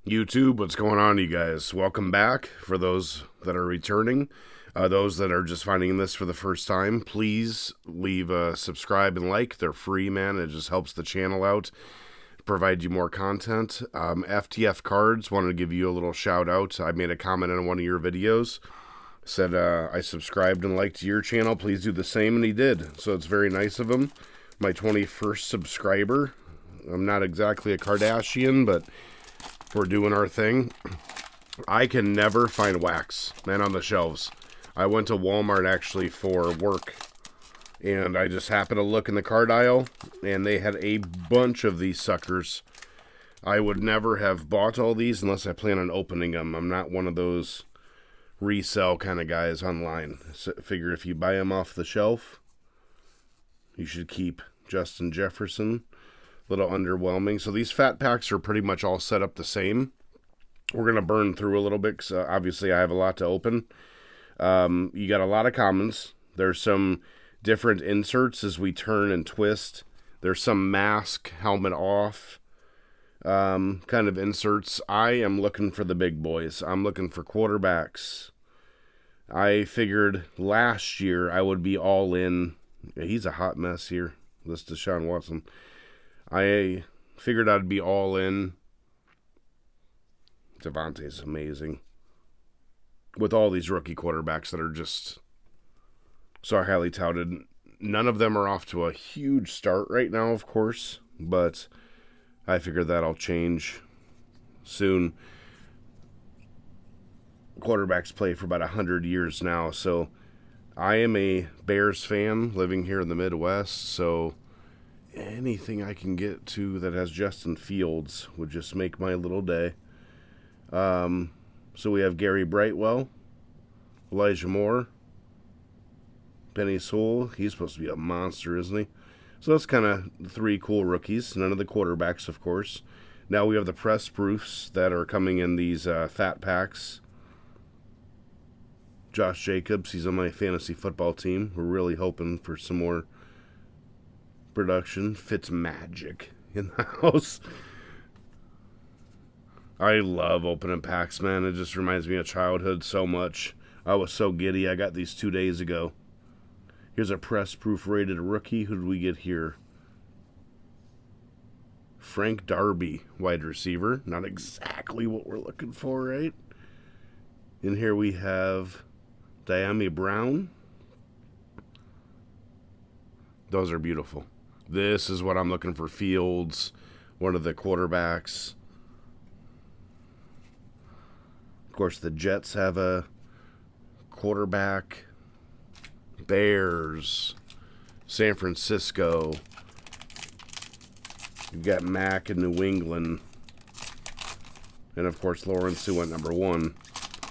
YouTube, what's going on, you guys? Welcome back. For those that are returning, those that are just finding this for the first time, please leave a subscribe and like. They're free, man. It just helps the channel out, provide you more content. FTF Cards, wanted to give you a little shout out. I made a comment on one of your videos, said I subscribed and liked your channel. Please do the same, and he did. So it's very nice of him. My 21st subscriber. I'm not exactly a Kardashian, but we're doing our thing. I can never find wax, man, on the shelves. I went to Walmart actually for work, and I just happened to look in the card aisle, and they had a bunch of these suckers. I would never have bought all these unless I plan on opening them. I'm not one of those resell kind of guys online. So I figure if you buy them off the shelf, you should keep. Justin Jefferson. Little underwhelming. So these fat packs are pretty much all set up the same. We're going to burn through a little bit because obviously I have a lot to open. You got a lot of commons. There's some different inserts as we turn and twist. There's some mask, helmet off kind of inserts. I am looking for the big boys. I'm looking for quarterbacks. I figured last year I would be all in. He's a hot mess here. This is Deshaun Watson. I figured I'd be all in. Devontae's amazing. With all these rookie quarterbacks that are just so highly touted. None of them are off to a huge start right now, of course. But I figured that'll change soon. Quarterbacks play for about 100 years now. So I am a Bears fan living here in the Midwest. So anything I can get to that has Justin Fields would just make my little day. So we have Gary Brightwell, Elijah Moore, Penny Sewell. He's supposed to be a monster, isn't he? So that's kind of three cool rookies. None of the quarterbacks, of course. Now we have the press proofs that are coming in these fat packs. Josh Jacobs, he's on my fantasy football team. We're really hoping for some more production. Fits magic in the house. I love opening packs, man. It just reminds me of childhood so much. I was so giddy. I got these 2 days ago. Here's a press proof rated rookie. Who did we get here? Frank Darby, wide receiver. Not exactly what we're looking for, right? And here we have Diami Brown. Those are beautiful. This is what I'm looking for. Fields, one of the quarterbacks. Of course, the Jets have a quarterback. Bears, San Francisco. You've got Mac in New England. And, of course, Lawrence, who went number one.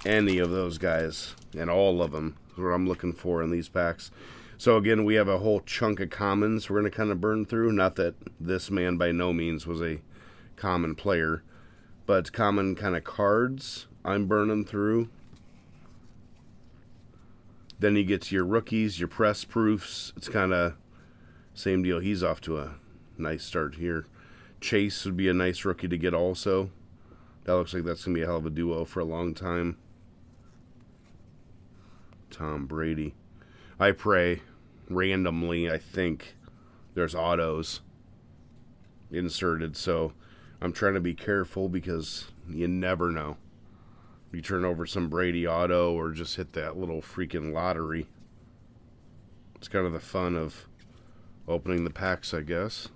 Any of those guys, and all of them, is what I'm looking for in these packs. So, again, we have a whole chunk of commons we're going to kind of burn through. Not that this man by no means was a common player, but common kind of cards I'm burning through. Then you get to your rookies, your press proofs. It's kind of same deal. He's off to a nice start here. Chase would be a nice rookie to get also. That looks like that's going to be a hell of a duo for a long time. Tom Brady. I pray randomly, I think there's autos inserted, so I'm trying to be careful because you never know. You turn over some Brady auto or just hit that little freaking lottery. It's kind of the fun of opening the packs, I guess.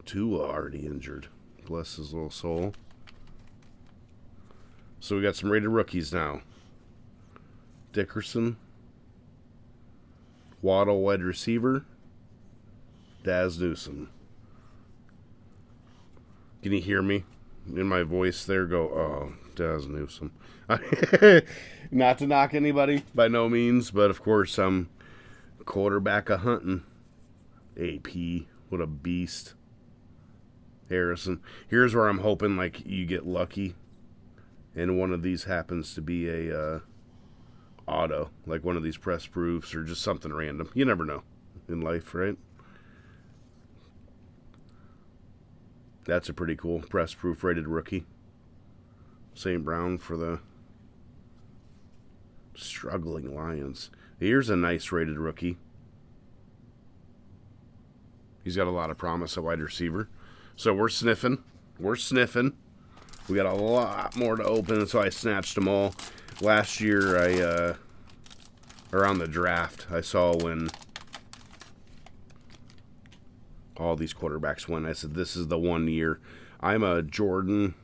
Tua already injured. Bless his little soul. So we got some rated rookies now. Dickerson. Waddle, wide receiver. Daz Newsome. Can you hear me in my voice there? Go, oh, Daz Newsome. Not to knock anybody, by no means, but of course I'm quarterback a hunting. AP, what a beast. Harrison. Here's where I'm hoping like you get lucky and one of these happens to be a auto, like one of these press proofs or just something random. You never know in life, right? That's a pretty cool press proof rated rookie. St. Brown for the struggling Lions. Here's a nice rated rookie. He's got a lot of promise at wide receiver. So we're sniffing. We're sniffing. We got a lot more to open, so I snatched them all. Last year, around the draft, I saw when all these quarterbacks went. I said, this is the one year. I'm a Jordan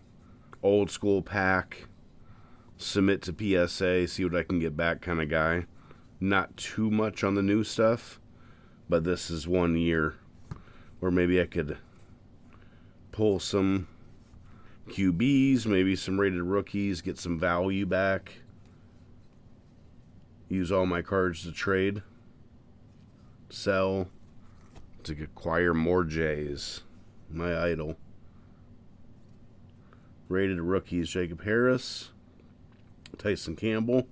old school pack, submit to PSA, see what I can get back kind of guy. Not too much on the new stuff, but this is 1 year where maybe I could pull some QBs, maybe some rated rookies, get some value back. Use all my cards to trade, sell, to acquire more J's. My idol. Rated rookies, Jacob Harris, Tyson Campbell,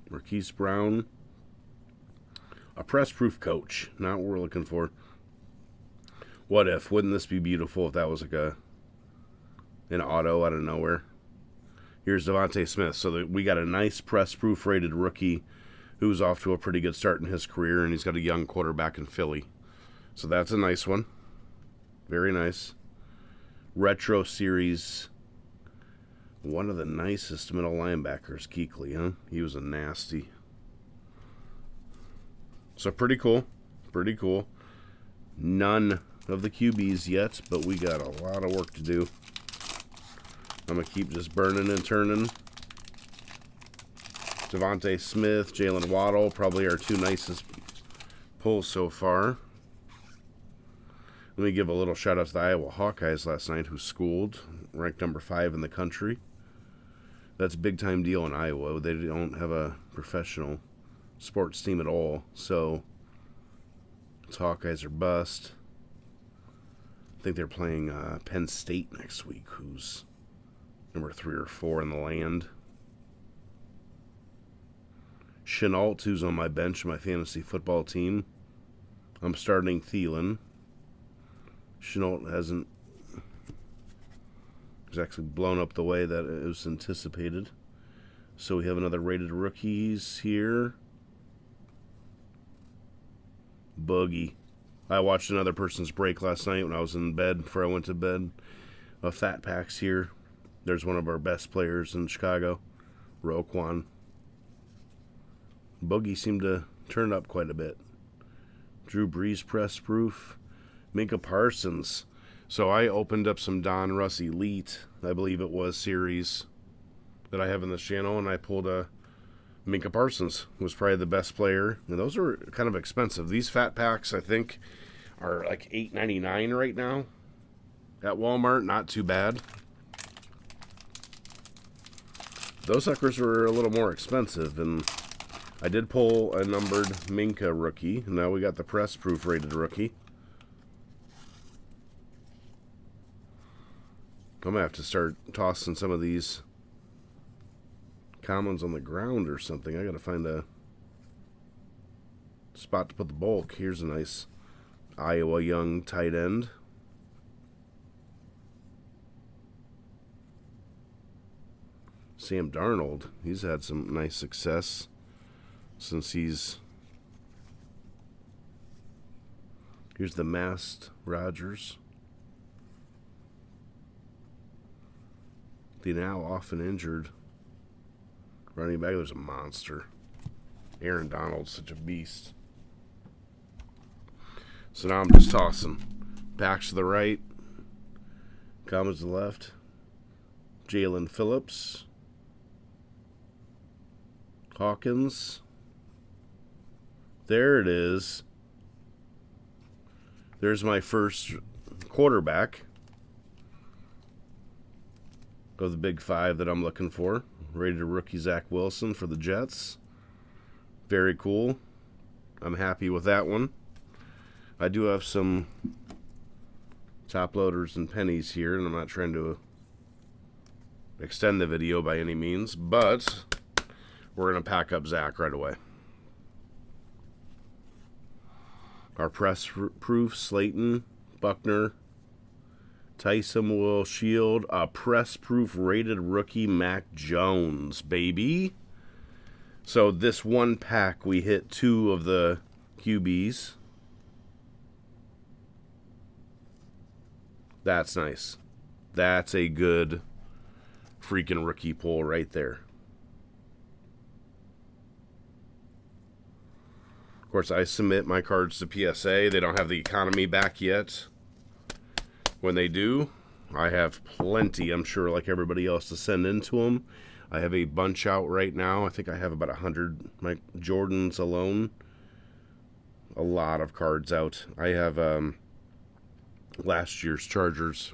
Marquise Brown. A press-proof coach. Not what we're looking for. What if? Wouldn't this be beautiful if that was like an auto out of nowhere? Here's Devontae Smith. So we got a nice press-proof rated rookie who's off to a pretty good start in his career, and he's got a young quarterback in Philly. So that's a nice one. Very nice. Retro series. One of the nicest middle linebackers, Kuechly, huh? He was a nasty. So pretty cool. Pretty cool. None of the QBs yet, but we got a lot of work to do. I'm going to keep just burning and turning. Devontae Smith, Jalen Waddle, probably our two nicest pulls so far. Let me give a little shout out to the Iowa Hawkeyes last night who schooled, ranked number 5 in the country. That's a big time deal in Iowa. They don't have a professional sports team at all, so it's Hawkeyes are bust. I think they're playing Penn State next week, who's number 3 or 4 in the land. Chenault, who's on my bench, my fantasy football team. I'm starting Thielen. Chenault hasn't exactly blown up the way that it was anticipated. So we have another rated rookies here. Boogie. I watched another person's break last night when I was in bed before I went to bed. Fat Packs here. There's one of our best players in Chicago, Roquan. Boogie seemed to turn up quite a bit. Drew Brees press proof. Minka Parsons. So I opened up some Donruss Elite, I believe it was, series that I have in this channel, and I pulled a Minka Parsons, who was probably the best player. And those are kind of expensive. These fat packs, I think, are like $8.99 right now at Walmart. Not too bad. Those suckers were a little more expensive, and I did pull a numbered Minka rookie. Now we got the press proof rated rookie. I'm going to have to start tossing some of these commons on the ground or something. I got to find a spot to put the bulk. Here's a nice Iowa young tight end. Sam Darnold, he's had some nice success since he's... Here's the masked Rodgers. The now often injured running back. There's a monster. Aaron Donald's such a beast. So now I'm just tossing. Backs to the right. Commons to the left. Jalen Phillips. Hawkins. There it is. There's my first quarterback of the big 5 that I'm looking for. Rated rookie Zach Wilson for the Jets. Very cool. I'm happy with that one. I do have some top loaders and pennies here, and I'm not trying to extend the video by any means, but we're going to pack up Zach right away. Our press proof, Slayton, Buckner, Tyson will shield a press-proof rated rookie Mac Jones, baby. So this one pack, we hit 2 of the QBs. That's nice. That's a good freaking rookie pull right there. Of course, I submit my cards to PSA. They don't have the economy back yet. When they do, I have plenty, I'm sure, like everybody else, to send into them. I have a bunch out right now. I think I have about 100 my Jordans alone. A lot of cards out. I have last year's Chargers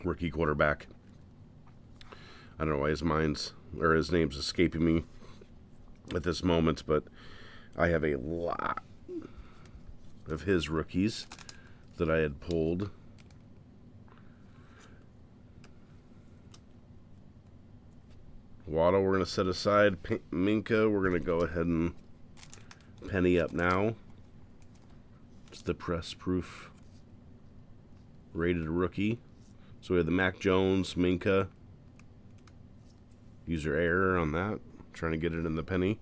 rookie quarterback. I don't know why his name's escaping me at this moment, but I have a lot of his rookies that I had pulled. Waddle we're going to set aside. Minka we're going to go ahead and penny up now. It's the press-proof rated rookie. So we have the Mac Jones, Minka. User error on that. Trying to get it in the penny.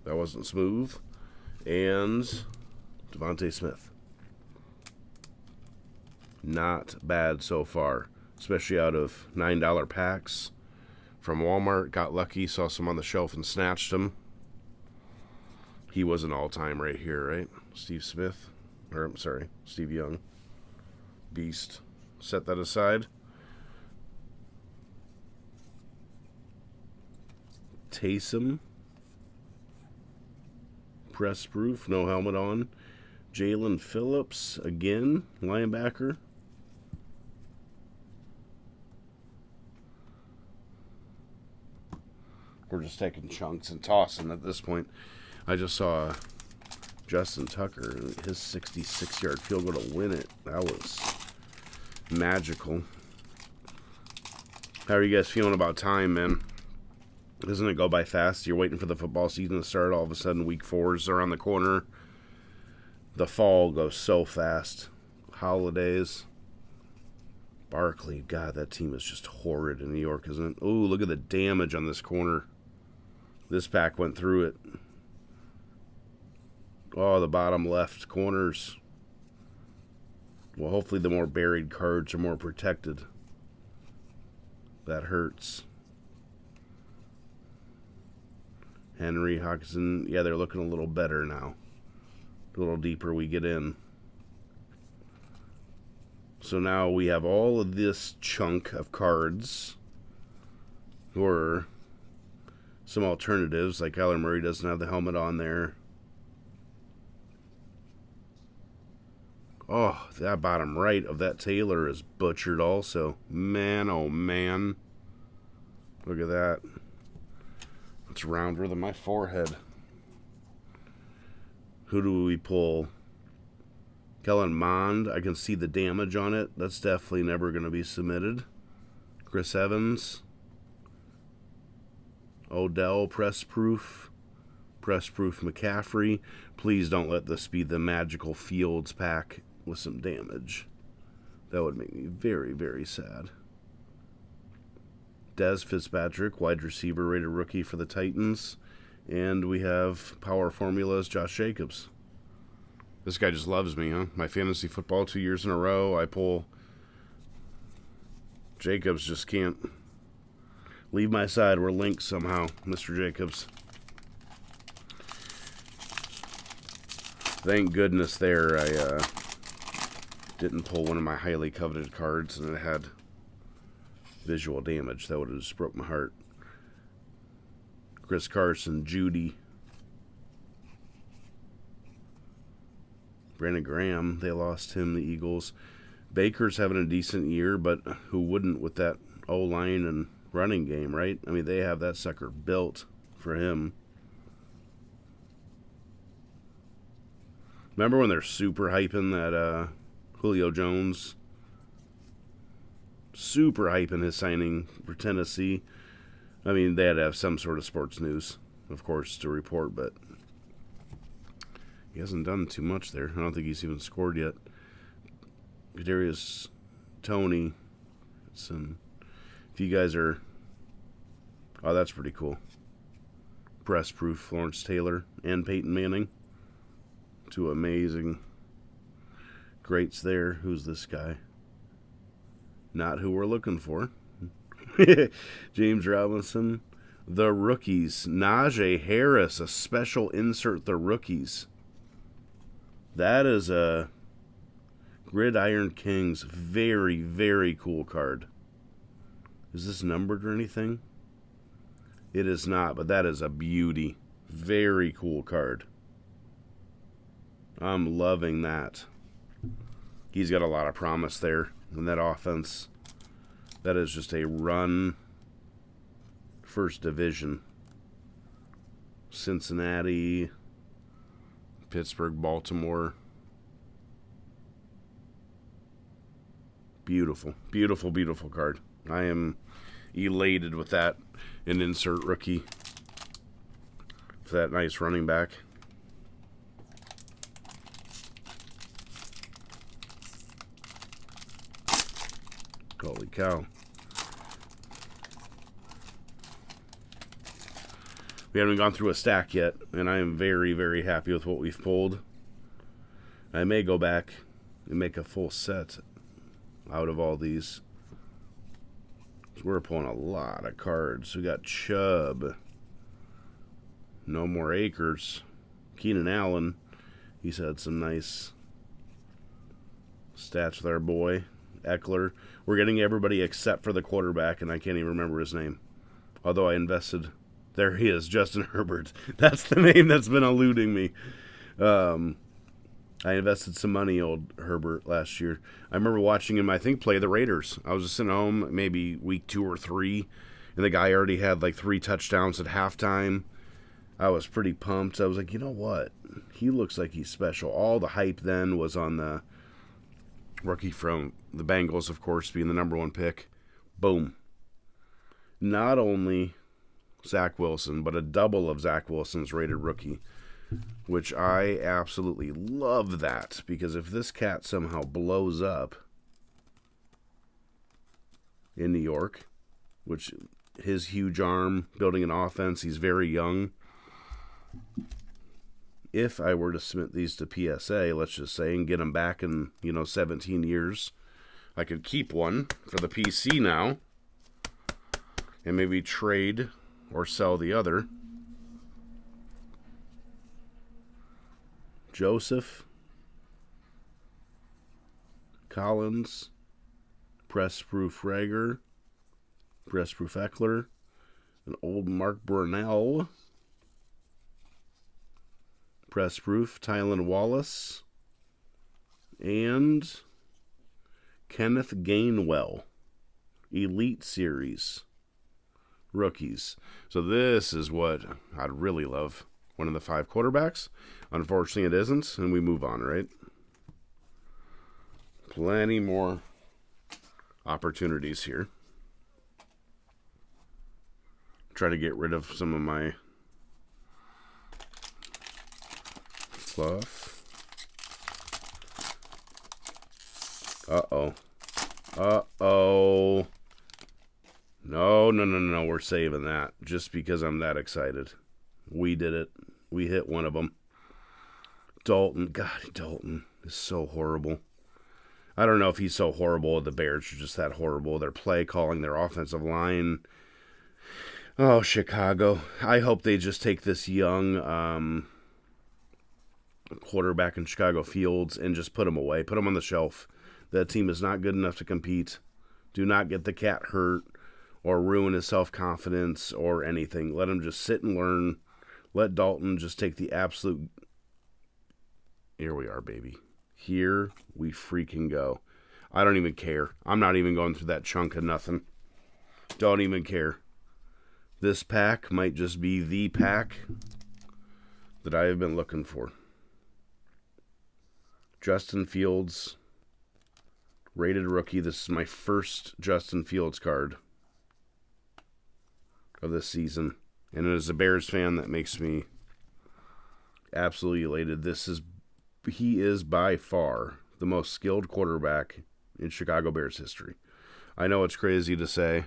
That wasn't smooth. And Devontae Smith. Not bad so far. Especially out of $9 packs from Walmart. Got lucky, saw some on the shelf and snatched them. He was an all-time right here, right? Steve Smith. Or, I'm sorry, Steve Young. Beast. Set that aside. Taysom. Press proof, no helmet on. Jalen Phillips, again, linebacker. We're just taking chunks and tossing at this point. I just saw Justin Tucker, his 66-yard field goal to win it. That was magical. How are you guys feeling about time, man? Doesn't it go by fast? You're waiting for the football season to start. All of a sudden, week 4's around the corner. The fall goes so fast. Holidays. Barkley. God, that team is just horrid in New York, isn't it? Ooh, look at the damage on this corner. This pack went through it. Oh, the bottom left corners. Well, hopefully the more buried cards are more protected. That hurts. Henry, Hawkinson, yeah, they're looking a little better now. A little deeper we get in. So now we have all of this chunk of cards. Or some alternatives, like Kyler Murray doesn't have the helmet on there. Oh, that bottom right of that Taylor is butchered also. Man, oh man. Look at that. It's rounder than my forehead. Who do we pull? Kellen Mond. I can see the damage on it. That's definitely never going to be submitted. Chris Evans. Odell, press proof. Press proof McCaffrey. Please don't let this be the Magical Fields pack with some damage. That would make me very, very sad. Dez Fitzpatrick, wide receiver rated rookie for the Titans. And we have Power Formulas, Josh Jacobs. This guy just loves me, huh? My fantasy football 2 years in a row, I pull. Jacobs just can't leave my side. We're linked somehow, Mr. Jacobs. Thank goodness there I didn't pull one of my highly coveted cards and it had visual damage. That would have just broke my heart. Chris Carson, Judy. Brandon Graham, they lost him, the Eagles. Baker's having a decent year, but who wouldn't with that O-line and running game, right? I mean, they have that sucker built for him. Remember when they're super hyping that Julio Jones? Super hyping his signing for Tennessee. I mean, they had to have some sort of sports news, of course, to report, but he hasn't done too much there. I don't think he's even scored yet. Kadarius Tony. If you guys are... Oh, that's pretty cool. Press proof Florence Taylor and Peyton Manning. Two amazing greats there. Who's this guy? Not who we're looking for. James Robinson. The rookies. Najee Harris, a special insert, the rookies. That is a Gridiron Kings. Very, very cool card. Is this numbered or anything? It is not, but that is a beauty. Very cool card. I'm loving that. He's got a lot of promise there in that offense. That is just a run first division. Cincinnati, Pittsburgh, Baltimore. Beautiful, beautiful, beautiful card. I am elated with that. An insert rookie for that nice running back. Holy cow. We haven't gone through a stack yet, and I am very, very happy with what we've pulled. I may go back and make a full set out of all these. We're pulling a lot of cards. We got Chubb. No more Akers. Keenan Allen. He's had some nice stats with our boy. Eckler. We're getting everybody except for the quarterback, and I can't even remember his name. Although I invested. There he is, Justin Herbert. That's the name that's been eluding me. I invested some money, old Herbert, last year. I remember watching him, I think, play the Raiders. I was just sitting home, maybe week 2 or 3, and the guy already had like 3 touchdowns at halftime. I was pretty pumped. I was like, you know what? He looks like he's special. All the hype then was on the rookie from the Bengals, of course, being the number 1 pick. Boom. Not only Zach Wilson, but a double of Zach Wilson's rated rookie, which I absolutely love that, because if this cat somehow blows up in New York, which his huge arm, building an offense, he's very young. If I were to submit these to PSA, let's just say, and get them back in, 17 years, I could keep one for the PC now and maybe trade or sell the other. Joseph, Collins, Press Proof Rager, Press Proof Eckler, an old Mark Brunell, Press Proof Tylan Wallace, and Kenneth Gainwell, Elite Series rookies. So this is what I'd really love. One of the 5 quarterbacks. Unfortunately, it isn't, and we move on, right? Plenty more opportunities here. Try to get rid of some of my fluff. Uh-oh. Uh-oh. No. We're saving that just because I'm that excited. We did it. We hit one of them. Dalton. God, Dalton is so horrible. I don't know if he's so horrible. The Bears are just that horrible. Their play calling, their offensive line. Oh, Chicago. I hope they just take this young quarterback in Chicago Fields and just put him away. Put him on the shelf. That team is not good enough to compete. Do not get the cat hurt or ruin his self-confidence or anything. Let him just sit and learn. Let Dalton just take the absolute... Here we are, baby. Here we freaking go. I don't even care. I'm not even going through that chunk of nothing. Don't even care. This pack might just be the pack that I have been looking for. Justin Fields, rated rookie. This is my first Justin Fields card of this season. And as a Bears fan, that makes me absolutely elated. He is by far the most skilled quarterback in Chicago Bears history. I know it's crazy to say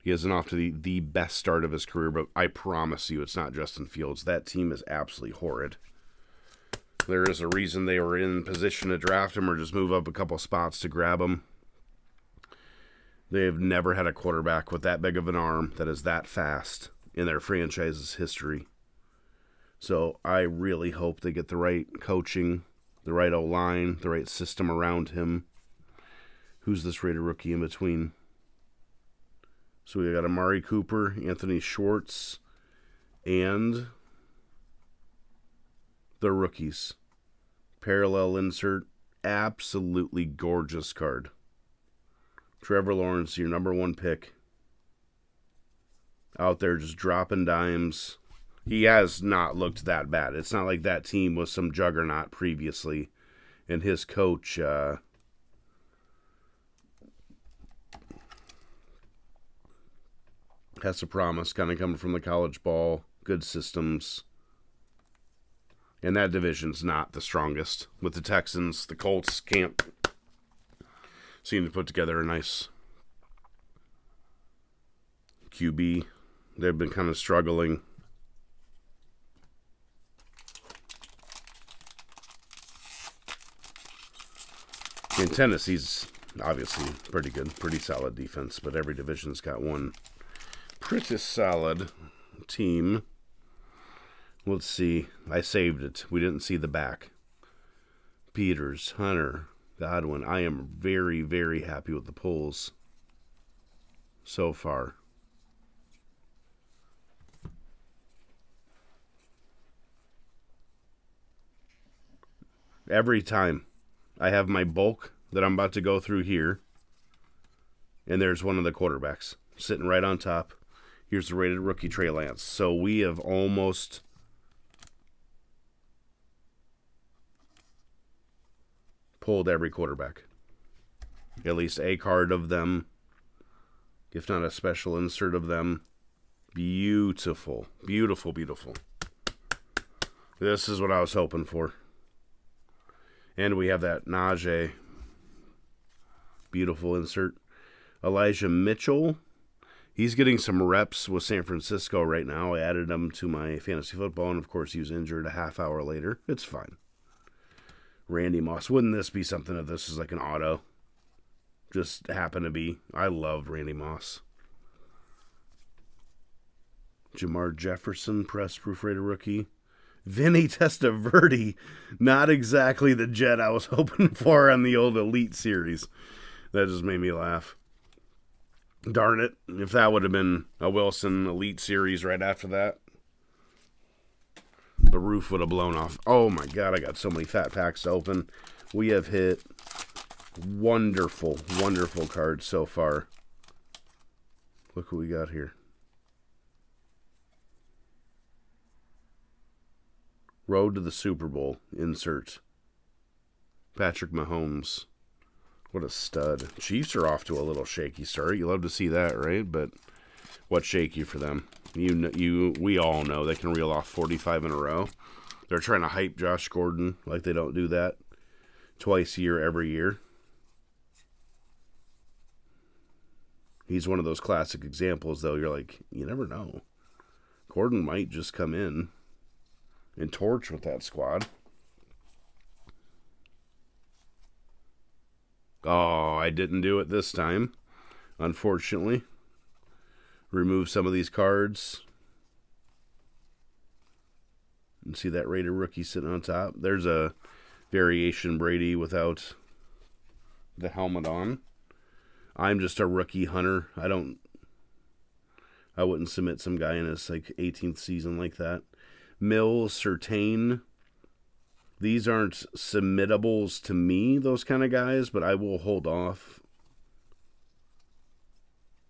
he isn't off to the best start of his career, but I promise you it's not Justin Fields. That team is absolutely horrid. There is a reason they were in position to draft him or just move up a couple spots to grab him. They have never had a quarterback with that big of an arm that is that fast in their franchise's history. So I really hope they get the right coaching, the right O-line, the right system around him. Who's this Raider rookie in between? So we got Amari Cooper, Anthony Schwartz, and the rookies. Parallel insert. Absolutely gorgeous card. Trevor Lawrence, your number one pick. Out there just dropping dimes. He has not looked that bad. It's not like that team was some juggernaut previously. And his coach has a promise kind of coming from the college ball. Good systems. And that division's not the strongest. With the Texans, the Colts can't seem to put together a nice QB. They've been kind of struggling. And Tennessee's obviously pretty good, pretty solid defense, but every division's got one pretty solid team. Let's see. I saved it. We didn't see the back. Peters, Hunter, Godwin. I am very, very happy with the pulls so far. Every time I have my bulk that I'm about to go through here, and there's one of the quarterbacks sitting right on top. Here's the rated rookie Trey Lance. So we have almost pulled every quarterback. At least a card of them, if not a special insert of them. Beautiful. Beautiful, beautiful. This is what I was hoping for. And we have that Najee. Beautiful insert. Elijah Mitchell. He's getting some reps with San Francisco right now. I added him to my fantasy football, and of course he was injured a half hour later. It's fine. Randy Moss. Wouldn't this be something if this is like an auto? Just happened to be. I loved Randy Moss. Jamar Jefferson, press proofreader rookie. Vinny Testaverde. Not exactly the jet I was hoping for on the old Elite series. That just made me laugh. Darn it. If that would have been a Wilson Elite series right after that, the roof would have blown off. Oh my God, I got so many fat packs to open. We have hit wonderful, wonderful cards so far. Look what we got here. Road to the Super Bowl insert. Patrick Mahomes. What a stud. Chiefs are off to a little shaky start. You love to see that, right? But what's shaky for them? We all know they can reel off 45 in a row. They're trying to hype Josh Gordon like they don't do that twice a year, every year. He's one of those classic examples, though. You're like, you never know. Gordon might just come in and torch with that squad. Oh, I didn't do it this time, unfortunately. Remove some of these cards. And see that Raider rookie sitting on top. There's a variation Brady without the helmet on. I'm just a rookie hunter. I wouldn't submit some guy in his like 18th season like that. Mills, Surtain. These aren't submittables to me, those kind of guys, but I will hold off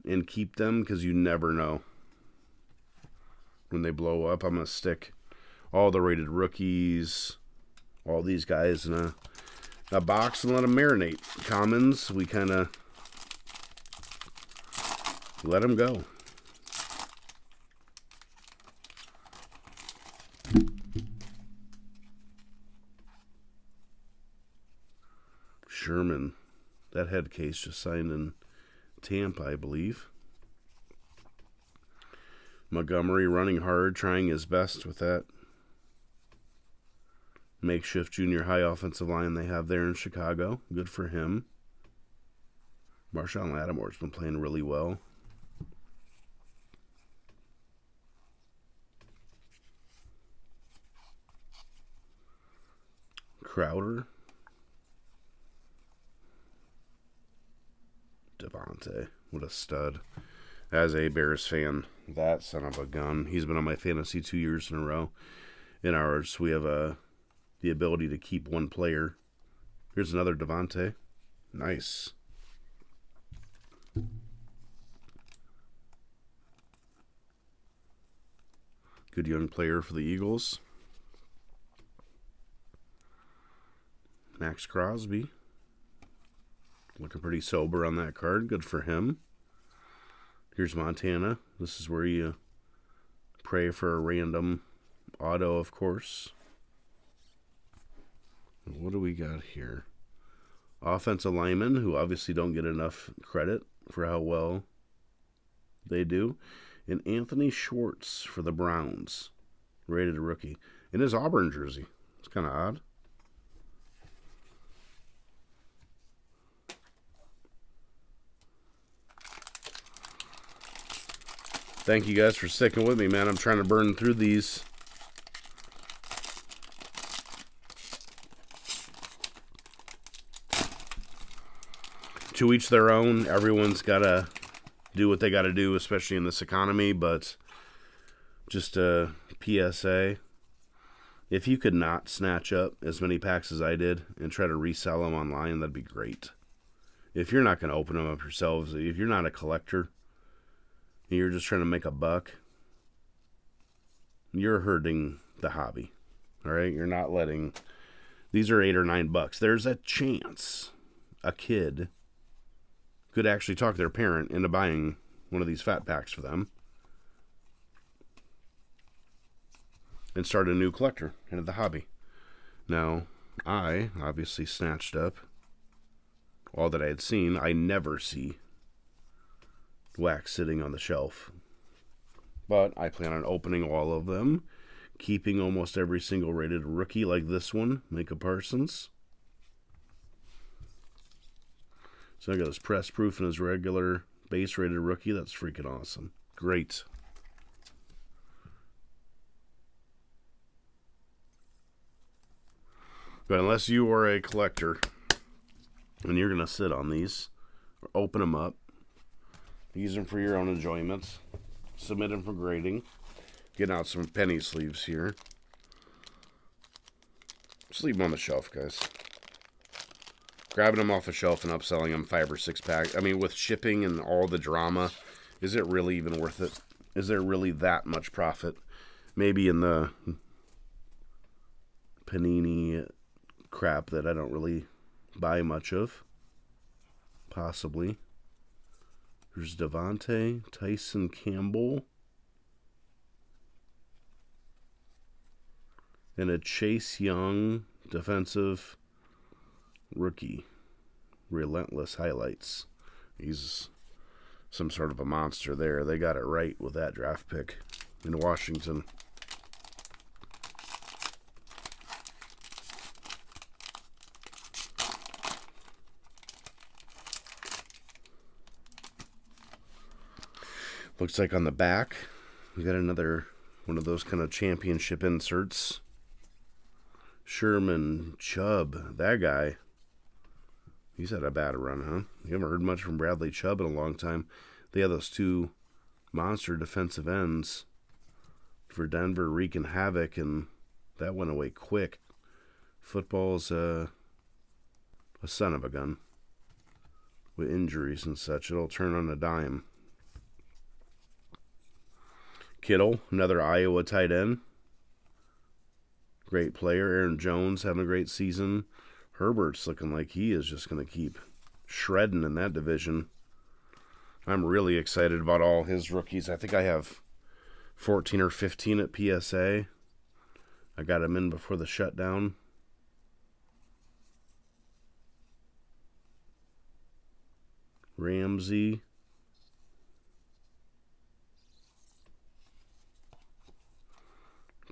and keep them because you never know. When they blow up, I'm going to stick all the rated rookies, all these guys in a box and let them marinate. Commons, we kind of let them go. Sherman. That head case just signed in Tampa, I believe. Montgomery running hard, trying his best with that makeshift junior high offensive line they have there in Chicago. Good for him. Marshawn Lattimore's been playing really well. Crowder. Devontae. What a stud. As a Bears fan, that son of a gun. He's been on my fantasy 2 years in a row. In ours, we have the ability to keep one player. Here's another Devontae. Nice. Good young player for the Eagles. Max Crosby. Looking pretty sober on that card. Good for him. Here's Montana. This is where you pray for a random auto, of course. What do we got here? Offensive linemen, who obviously don't get enough credit for how well they do. And Anthony Schwartz for the Browns. Rated a rookie. In his Auburn jersey. It's kind of odd. Thank you guys for sticking with me, man. I'm trying to burn through these. To each their own. Everyone's got to do what they got to do, especially in this economy. But just a PSA. If you could not snatch up as many packs as I did and try to resell them online, that'd be great. If you're not going to open them up yourselves, if you're not a collector, you're just trying to make a buck, you're hurting the hobby. All right? You're not letting... These are $8 or $9. There's a chance a kid could actually talk their parent into buying one of these fat packs for them and start a new collector into the hobby. Now, I obviously snatched up all that I had seen. I never see wax sitting on the shelf, but I plan on opening all of them, keeping almost every single rated rookie like this one, Micah Parsons. So I got his press proof and his regular base rated rookie. That's freaking awesome. Great. But unless you are a collector and you're going to sit on these or open them up, use them for your own enjoyment, submit them for grading, get out some penny sleeves here. Just leave them on the shelf, guys. Grabbing them off the shelf and upselling them 5 or 6 pack. I mean, with shipping and all the drama, is it really even worth it? Is there really that much profit? Maybe in the Panini crap that I don't really buy much of. Possibly. There's Devontae, Tyson Campbell, and a Chase Young defensive rookie. Relentless highlights. He's some sort of a monster there. They got it right with that draft pick in Washington. Looks like on the back, we got another one of those kind of championship inserts. Sherman, Chubb, that guy. He's had a bad run, huh? You haven't heard much from Bradley Chubb in a long time. They have those 2 monster defensive ends for Denver wreaking havoc, and that went away quick. Football's a son of a gun. With injuries and such, it'll turn on a dime. Kittle, another Iowa tight end. Great player. Aaron Jones having a great season. Herbert's looking like he is just going to keep shredding in that division. I'm really excited about all his rookies. I think I have 14 or 15 at PSA. I got him in before the shutdown. Ramsey.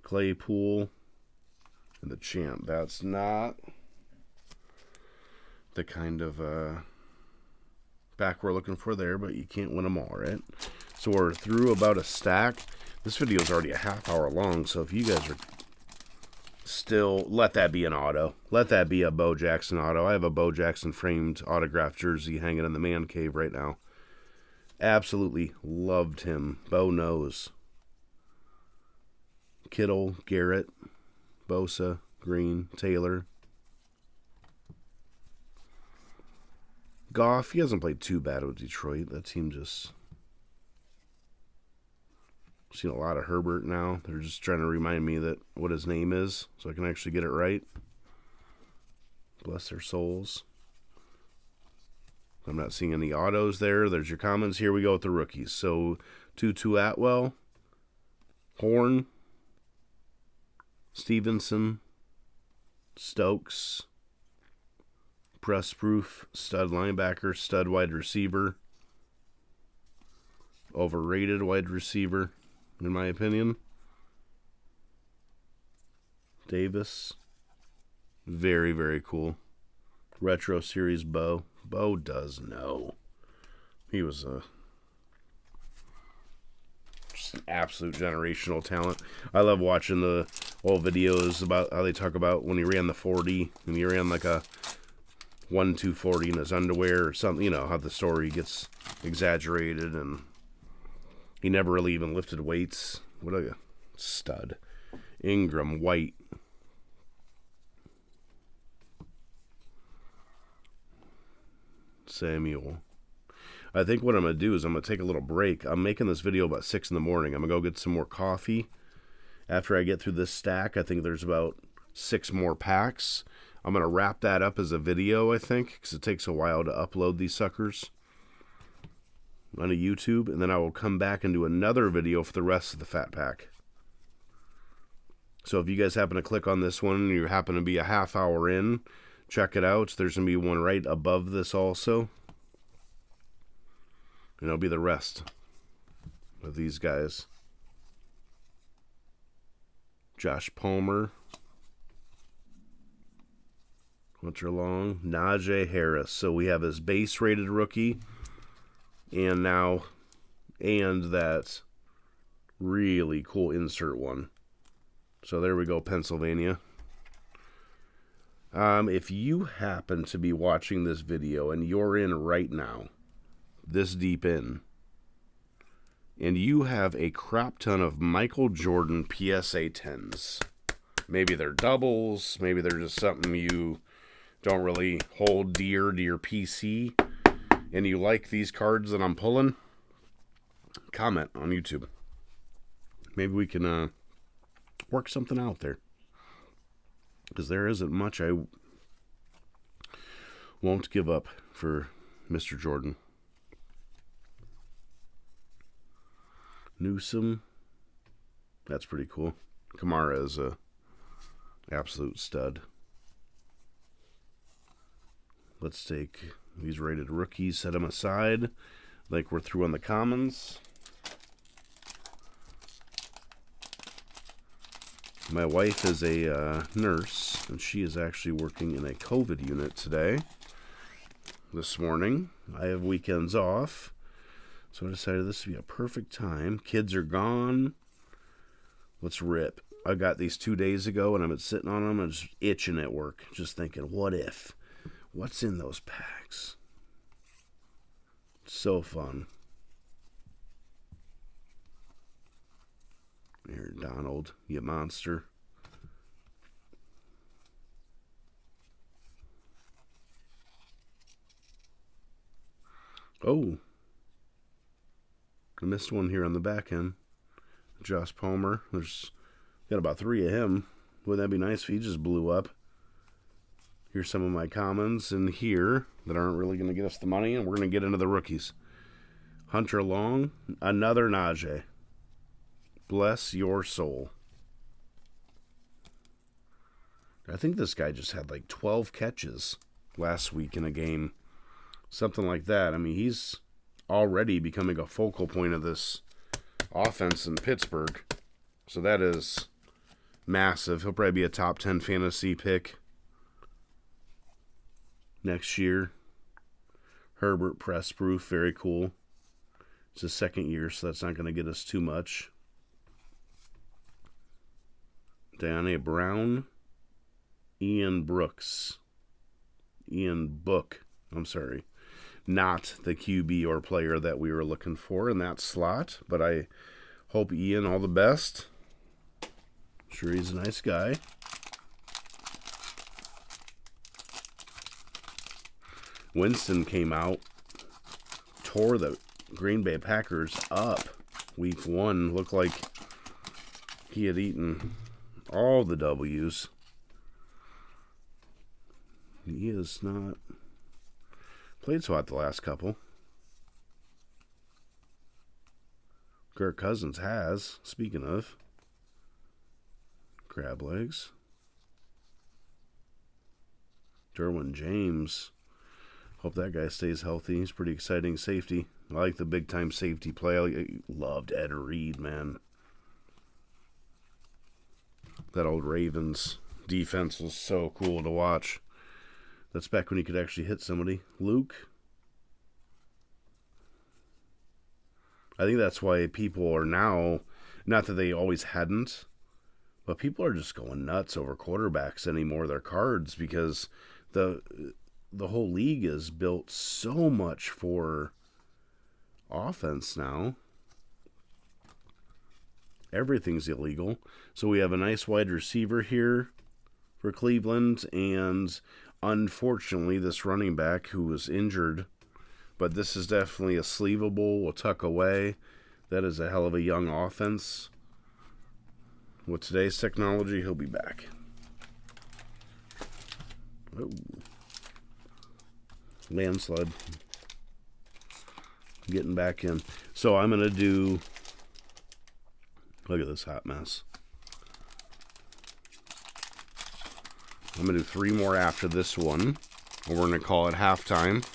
Claypool. And the champ. That's not the kind of back we're looking for there, but you can't win them all, right? So we're through about a stack. This video is already a half hour long, so if you guys are still, let that be an auto. Let that be a Bo Jackson auto. I have a Bo Jackson framed autographed jersey hanging in the man cave right now. Absolutely loved him. Bo knows. Kittle, Garrett, Bosa, Green, Taylor. Goff, he hasn't played too bad with Detroit. That team just... Seen a lot of Herbert now. They're just trying to remind me that what his name is so I can actually get it right. Bless their souls. I'm not seeing any autos there. There's your comments. Here we go with the rookies. So, Tutu Atwell, Horn, Stevenson, Stokes, press proof, stud linebacker, stud wide receiver, overrated wide receiver, in my opinion. Davis, very, very cool. Retro Series Bo. Bo does know. He was just an absolute generational talent. I love watching the old videos about how they talk about when he ran the 40 and he ran like a 1-2-40 in his underwear or something. You know, how the story gets exaggerated and he never really even lifted weights. What a stud. Ingram, White. Samuel. I think what I'm going to do is I'm going to take a little break. I'm making this video about 6 in the morning. I'm going to go get some more coffee. After I get through this stack, I think there's about 6 more packs. I'm going to wrap that up as a video, I think, because it takes a while to upload these suckers onto YouTube. And then I will come back and do another video for the rest of the fat pack. So if you guys happen to click on this one and you happen to be a half hour in, check it out. There's going to be one right above this also. And it'll be the rest of these guys. Josh Palmer. Hunter Long. Najee Harris. So we have his base rated rookie. And now, and that really cool insert one. So there we go, Pennsylvania. If you happen to be watching this video and you're in right now, this deep in, and you have a crap ton of Michael Jordan PSA 10s, maybe they're doubles, maybe they're just something you don't really hold dear to your PC, and you like these cards that I'm pulling, comment on YouTube. Maybe we can work something out there. Because there isn't much I won't give up for Mr. Jordan. Newsom. That's pretty cool. Kamara is a absolute stud. Let's take these rated rookies, set them aside. Like we're through on the commons. My wife is a nurse, and she is actually working in a COVID unit today. This morning. I have weekends off, so I decided this would be a perfect time. Kids are gone. Let's rip. I got these 2 days ago, and I've been sitting on them and just itching at work, just thinking, what if? What's in those packs? So fun. Here, Donald, you monster. Oh. I missed one here on the back end. Josh Palmer. There's got about 3 of him. Wouldn't that be nice if he just blew up? Here's some of my commons in here that aren't really going to get us the money, and we're going to get into the rookies. Hunter Long, another Najee. Bless your soul. I think this guy just had like 12 catches last week in a game. something like that. I mean, he's already becoming a focal point of this offense in Pittsburgh. So that is massive. He'll probably be a top 10 fantasy pick next year. Herbert press proof, very cool. It's his second year, so that's not going to get us too much. De'Anthony Brown, Ian Book. I'm sorry. Not the QB or player that we were looking for in that slot, but I hope Ian all the best. I'm sure he's a nice guy. Winston came out, tore the Green Bay Packers up week 1. Looked like he had eaten all the W's. He has not played so hot the last couple. Kirk Cousins has, speaking of. Crab legs. Derwin James. Hope that guy stays healthy. He's pretty exciting safety. I like the big-time safety play. I loved Ed Reed, man. That old Ravens defense was so cool to watch. That's back when he could actually hit somebody. Luke. I think that's why people are now, not that they always hadn't, but people are just going nuts over quarterbacks anymore, their cards, because the whole league is built so much for offense now. Everything's illegal. So we have a nice wide receiver here for Cleveland, and unfortunately this running back who was injured, but this is definitely a sleevable, we'll tuck away. That is a hell of a young offense. With today's technology, he'll be back. Oh. Landslide. Getting back in. So I'm going to do... Look at this hot mess. I'm going to do 3 more after this one. And we're going to call it halftime.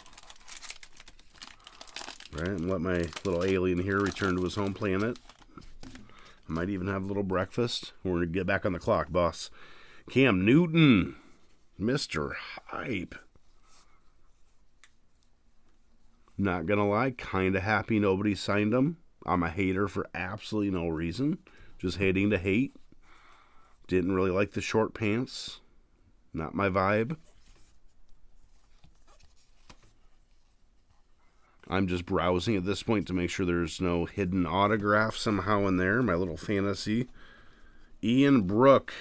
Right, and let my little alien here return to his home planet. I might even have a little breakfast. We're going to get back on the clock, boss. Cam Newton. Mr. Hype. Not going to lie, kind of happy nobody signed him. I'm a hater for absolutely no reason. Just hating to hate. Didn't really like the short pants. Not my vibe. I'm just browsing at this point to make sure there's no hidden autograph somehow in there. My little fantasy. Ian Book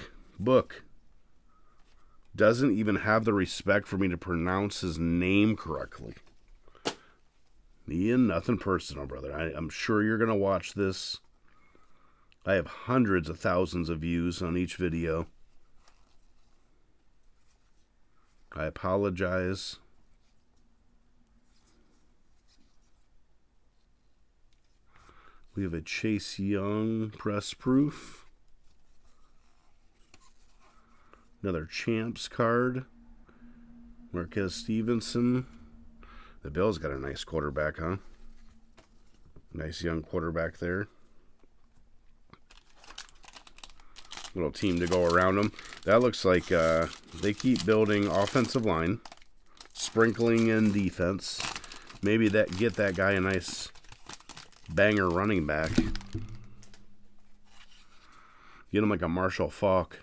doesn't even have the respect for me to pronounce his name correctly. Ian, nothing personal, brother. I'm sure you're going to watch this. I have hundreds of thousands of views on each video. I apologize. We have a Chase Young press proof. Another Champs card. Marquez Stevenson. The Bills got a nice quarterback, huh? Nice young quarterback there. Little team to go around them. That looks like they keep building offensive line, sprinkling in defense. Maybe that get that guy a nice banger running back. Get him like a Marshall Faulk.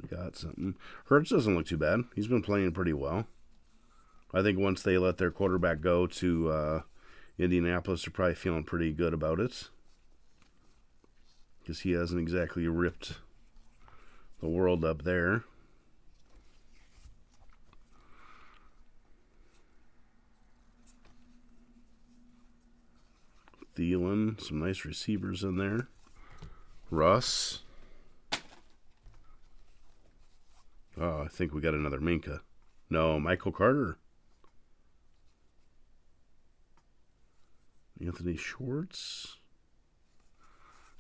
We got something. Hurts doesn't look too bad. He's been playing pretty well. I think once they let their quarterback go to Indianapolis, they're probably feeling pretty good about it. Because he hasn't exactly ripped the world up there. Thielen, some nice receivers in there. Russ. Oh, I think we got another Minka. No, Michael Carter. Anthony Schwartz.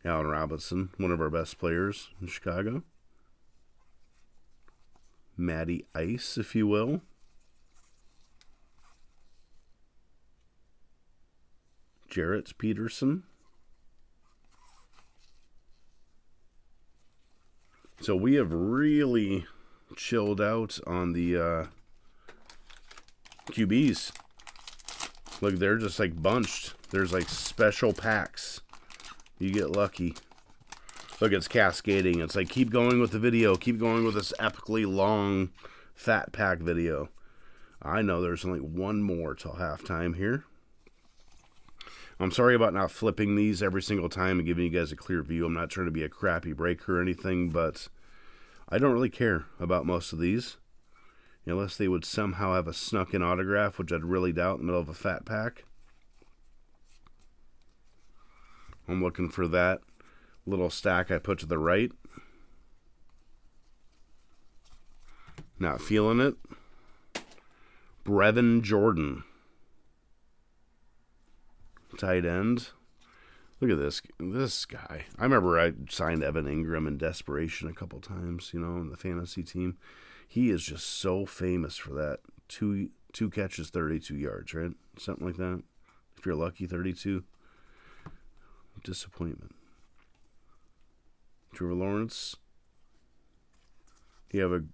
Allen Robinson, one of our best players in Chicago. Matty Ice, if you will. Jarrett Peterson. So we have really chilled out on the QBs. Look, they're just like bunched. There's like special packs. You get lucky. Look, it's cascading. It's like, keep going with the video. Keep going with this epically long fat pack video. I know there's only one more till halftime here. I'm sorry about not flipping these every single time and giving you guys a clear view. I'm not trying to be a crappy breaker or anything, but I don't really care about most of these. Unless they would somehow have a snuck-in autograph, which I'd really doubt in the middle of a fat pack. I'm looking for that little stack I put to the right. Not feeling it. Brevin Jordan. Tight end. Look at this guy. I remember I signed Evan Ingram in desperation a couple times, you know, in the fantasy team. He is just so famous for that. Two catches, 32 yards, right? Something like that. If you're lucky, 32. Disappointment. Trevor Lawrence. You have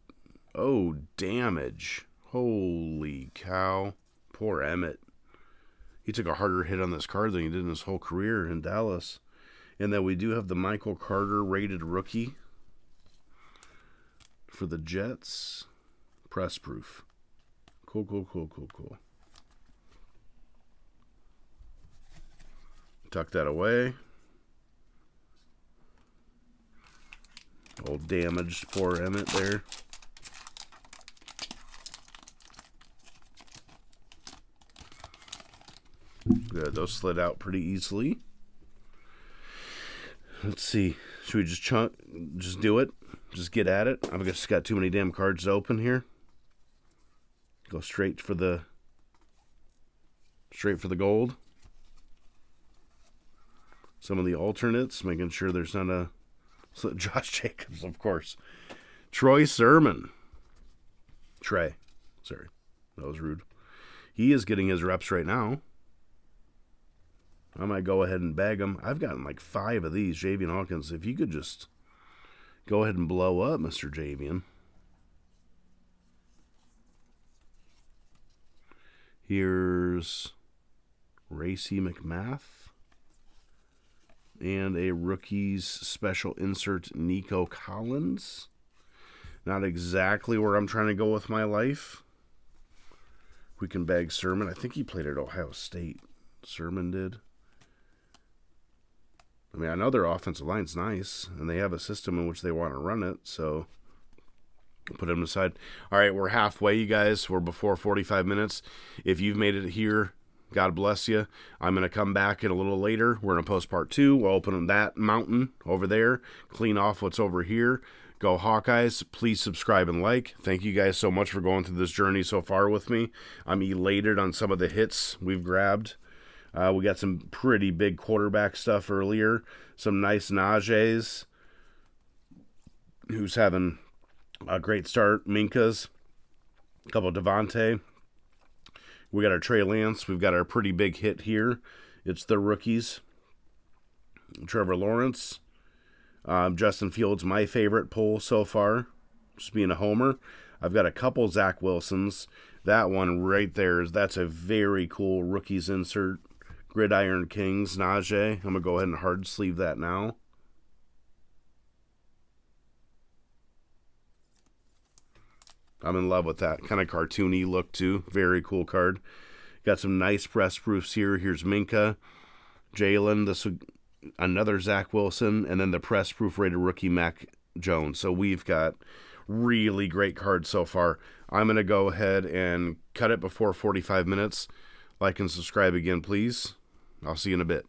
damage. Holy cow. Poor Emmett. He took a harder hit on this card than he did in his whole career in Dallas. And then we do have the Michael Carter rated rookie for the Jets. Press proof. Cool. Tuck that away. Old damaged poor Emmett there. Good, those slid out pretty easily. Let's see. Should we just do it? Just get at it? I've just got too many damn cards to open here. Go straight for the gold. Some of the alternates, making sure there's not a Josh Jacobs, of course. Troy Sermon. Trey. Sorry. That was rude. He is getting his reps right now. I might go ahead and bag him. I've gotten like 5 of these. Javian Hawkins. If you could just go ahead and blow up, Mr. Javian. Here's Racy McMath. And a rookie's special insert, Nico Collins. Not exactly where I'm trying to go with my life. We can bag Sermon. I think he played at Ohio State. Sermon did. I mean, I know their offensive line's nice, and they have a system in which they want to run it, so put them aside. All right, we're halfway, you guys. We're before 45 minutes. If you've made it here, God bless you. I'm going to come back in a little later. We're going to post part 2. We'll open that mountain over there, clean off what's over here. Go Hawkeyes. Please subscribe and like. Thank you guys so much for going through this journey so far with me. I'm elated on some of the hits we've grabbed. We got some pretty big quarterback stuff earlier. Some nice Najees, who's having a great start. Minka's. A couple of Devontae. We got our Trey Lance. We've got our pretty big hit here. It's the rookies. Trevor Lawrence. Justin Fields, my favorite pull so far. Just being a homer. I've got a couple Zach Wilsons. That one right there, that's a very cool rookies insert. Gridiron Kings, Najee. I'm going to go ahead and hard sleeve that now. I'm in love with that. Kind of cartoony look, too. Very cool card. Got some nice press proofs here. Here's Minka. Jalen. This would, another Zach Wilson. And then the press proof rated rookie Mac Jones. So we've got really great cards so far. I'm going to go ahead and cut it before 45 minutes. Like and subscribe again, please. I'll see you in a bit.